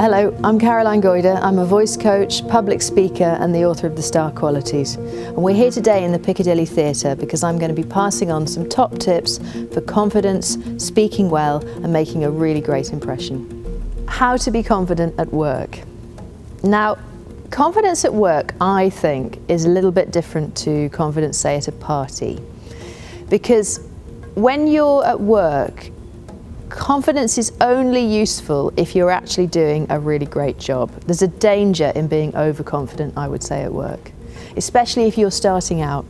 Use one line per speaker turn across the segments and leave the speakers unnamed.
Hello, I'm Caroline Goyder. I'm a voice coach, public speaker and the author of The Star Qualities. And we're here today in the Piccadilly Theatre because I'm going to be passing on some top tips for confidence, speaking well and making a really great impression. How to be confident at work. Now, confidence at work, I think, is a little bit different to confidence, say, at a party. Because when you're at work, confidence is only useful if you're actually doing a really great job. There's a danger in being overconfident, I would say, at work, especially if you're starting out.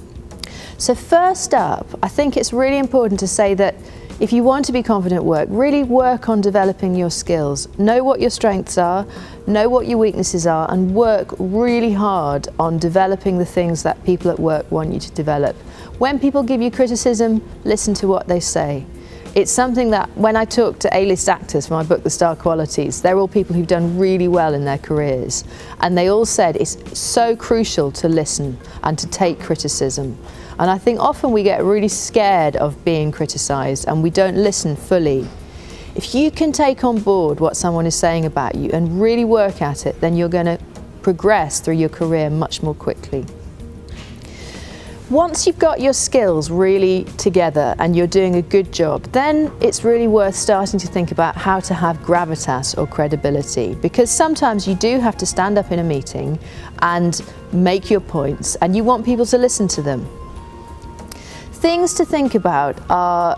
So first up, I think it's really important to say that if you want to be confident at work, really work on developing your skills. Know what your strengths are, know what your weaknesses are, and work really hard on developing the things that people at work want you to develop. When people give you criticism, listen to what they say. It's something that when I talk to A-list actors for my book, The Star Qualities, they're all people who've done really well in their careers. And they all said it's so crucial to listen and to take criticism. And I think often we get really scared of being criticised and we don't listen fully. If you can take on board what someone is saying about you and really work at it, then you're going to progress through your career much more quickly. Once you've got your skills really together and you're doing a good job, then it's really worth starting to think about how to have gravitas or credibility, because sometimes you do have to stand up in a meeting and make your points and you want people to listen to them. Things to think about are,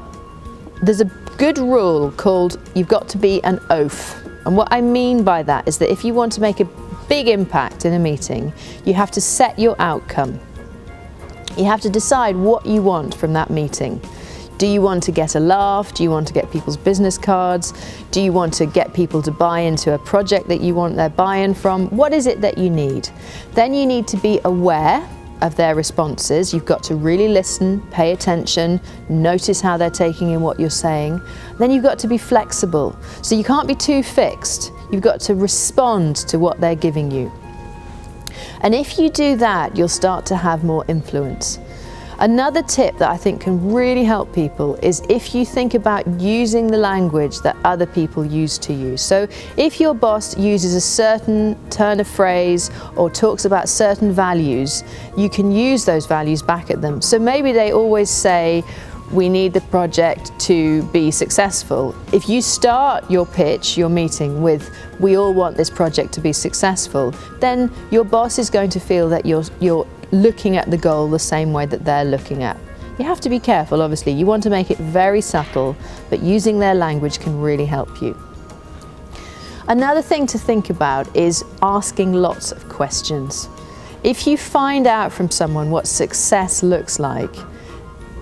there's a good rule called you've got to be an oaf. And what I mean by that is that if you want to make a big impact in a meeting, you have to set your outcome. You have to decide what you want from that meeting. Do you want to get a laugh? Do you want to get people's business cards? Do you want to get people to buy into a project that you want their buy-in from? What is it that you need? Then you need to be aware of their responses. You've got to really listen, pay attention, notice how they're taking in what you're saying. Then you've got to be flexible. So you can't be too fixed. You've got to respond to what they're giving you. And if you do that, you'll start to have more influence. Another tip that I think can really help people is if you think about using the language that other people use to you. So if your boss uses a certain turn of phrase or talks about certain values, you can use those values back at them. So maybe they always say, we need the project to be successful. If you start your pitch, your meeting with, we all want this project to be successful, then your boss is going to feel that you're looking at the goal the same way that they're looking at. You have to be careful, obviously. You want to make it very subtle, but using their language can really help you. Another thing to think about is asking lots of questions. If you find out from someone what success looks like,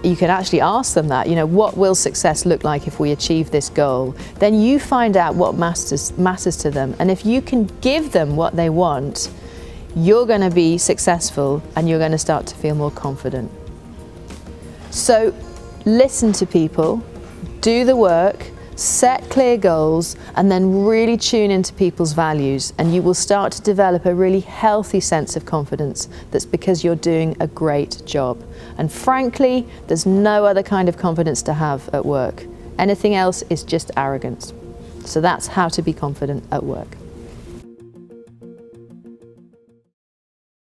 you can actually ask them that, what will success look like if we achieve this goal? Then you find out what matters to them. And if you can give them what they want, you're going to be successful and you're going to start to feel more confident. So listen to people, do the work, set clear goals, and then really tune into people's values, and you will start to develop a really healthy sense of confidence that's because you're doing a great job. And frankly, there's no other kind of confidence to have at work. Anything else is just arrogance. So that's how to be confident at work.